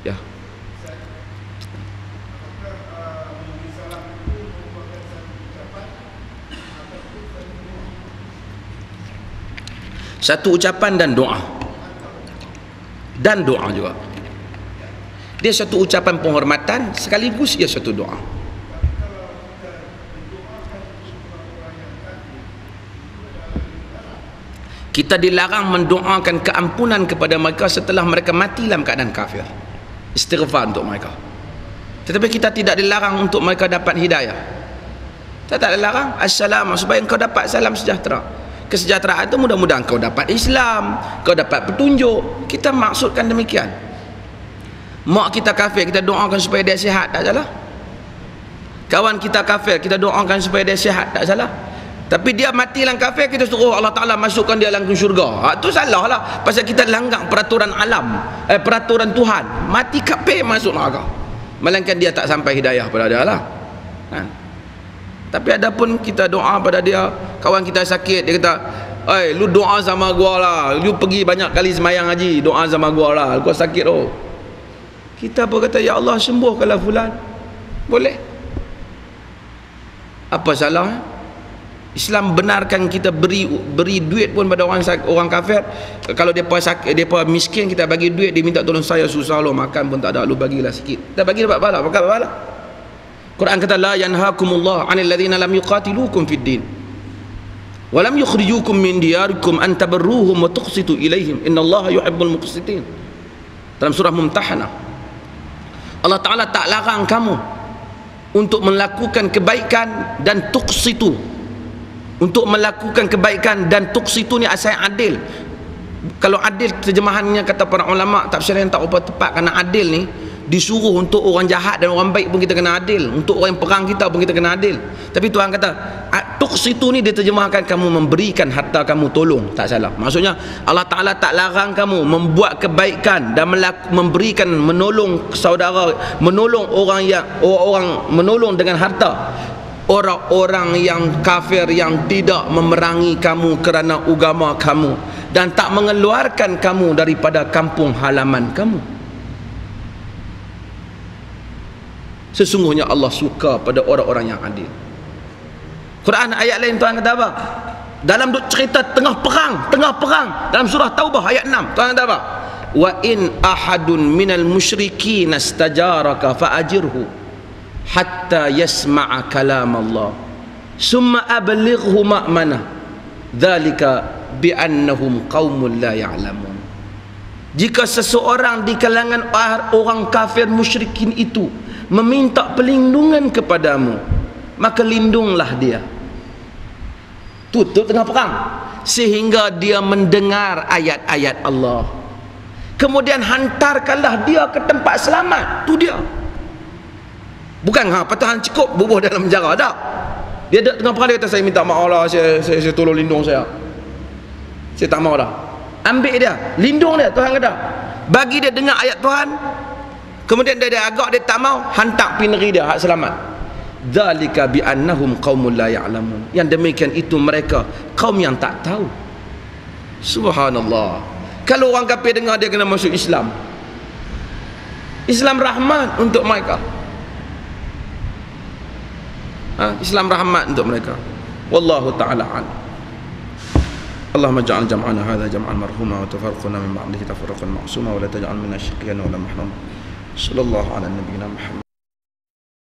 Ya. Satu ucapan dan doa. Dan doa juga. Dia satu ucapan penghormatan sekaligus dia satu doa. Kita dilarang mendoakan keampunan kepada mereka setelah mereka mati dalam keadaan kafir. Istighfar untuk mereka. Tetapi kita tidak dilarang untuk mereka dapat hidayah. Kita tak dilarang assalam supaya engkau dapat salam sejahtera. Kesejahteraan itu mudah-mudahan kau dapat Islam, kau dapat petunjuk. Kita maksudkan demikian. Mak kita kafir, kita doakan supaya dia sihat, tak salah. Kawan kita kafir, kita doakan supaya dia sihat, tak salah. Tapi dia mati dalam kafir, kita suruh Allah Ta'ala masukkan dia dalam syurga. Itu salah lah. Pasal kita langgar peraturan alam, peraturan Tuhan. Mati kafir masuk neraka. Melainkan dia tak sampai hidayah pada dia lah. Tapi adapun kita doa pada dia, kawan kita sakit, dia kata, lu doa sama gua lah. Lu pergi banyak kali semayang haji, doa sama gua lah. Gua sakit oh. Kita pun kata, ya Allah sembuhkanlah fulan. Boleh. Apa salah? Islam benarkan kita beri duit pun pada orang kafir. Kalau depa sakit, depa miskin, kita bagi duit, dia minta tolong saya susah lo makan pun tak ada, lu bagilah sikit. Kita bagi dapat pahala, pakai pahala. Quran kata la yanhaakumullah 'anil ladzina lam yuqatilukum fid din wa lam yukhrijukum min diyarikum an tabarruhum wa tuqsitu ilaihim innallaha yuhibbul muqsitin. Dalam surah Mumtahanah, Allah Ta'ala tak larang kamu untuk melakukan kebaikan dan tuqsitu. Untuk melakukan kebaikan dan tuqsitu ni asal adil. Kalau adil terjemahannya kata para ulama tafsir yang tak apa tepat, kerana adil ni disuruh untuk orang jahat dan orang baik pun kita kena adil, untuk orang yang perang kita pun kita kena adil. Tapi Tuhan kata tuqsitu ni diterjemahkan kamu memberikan harta kamu, tolong, tak salah. Maksudnya Allah Ta'ala tak larang kamu membuat kebaikan dan memberikan, menolong saudara, menolong orang menolong dengan harta orang-orang yang kafir yang tidak memerangi kamu kerana agama kamu dan tak mengeluarkan kamu daripada kampung halaman kamu. Sesungguhnya Allah suka pada orang-orang yang adil. Quran ayat lain Tuhan kata apa? Dalam cerita tengah perang dalam surah Taubah ayat 6 Tuhan kata apa? Wa in ahadun minal musyrikin istajaraka fa'ajirhu hatta yasma'a kalam Allah summa ablighu ma'manah dzalika bi'annahum qaumun la ya'lamun. Jika seseorang di kalangan orang kafir musyrikin itu meminta perlindungan kepadamu, maka lindunglah dia. Tutup tengah perang sehingga dia mendengar ayat-ayat Allah, kemudian hantarkanlah dia ke tempat selamat. Tu dia. Bukan patahan cukup bubuh dalam penjara, tak. Dia tengah perang, dia kata saya minta maaf lah, saya tolong lindung saya tak mau dah. Ambil dia, lindung dia. Tuhan kata bagi dia dengar ayat Tuhan, kemudian dia agak dia tak mau, hantar pergi negeri dia hak selamat. Dzalika bi annahum qaumul la ya'lamun. Yang demikian itu mereka kaum yang tak tahu. Subhanallah. Kalau orang kafir dengar dia kena masuk Islam, Islam rahmat untuk mereka. Islam rahmat untuk mereka. Wallahu ta'ala a'lam. Allahumma ja'al jam'ana hadha jam'an marhuma wa tafarraqna min ba'dihi tafarraqan ma'suma wa la taj'al minna shaqiyyan wa la mahrum. Sallallahu ala nabiyyina Muhammad.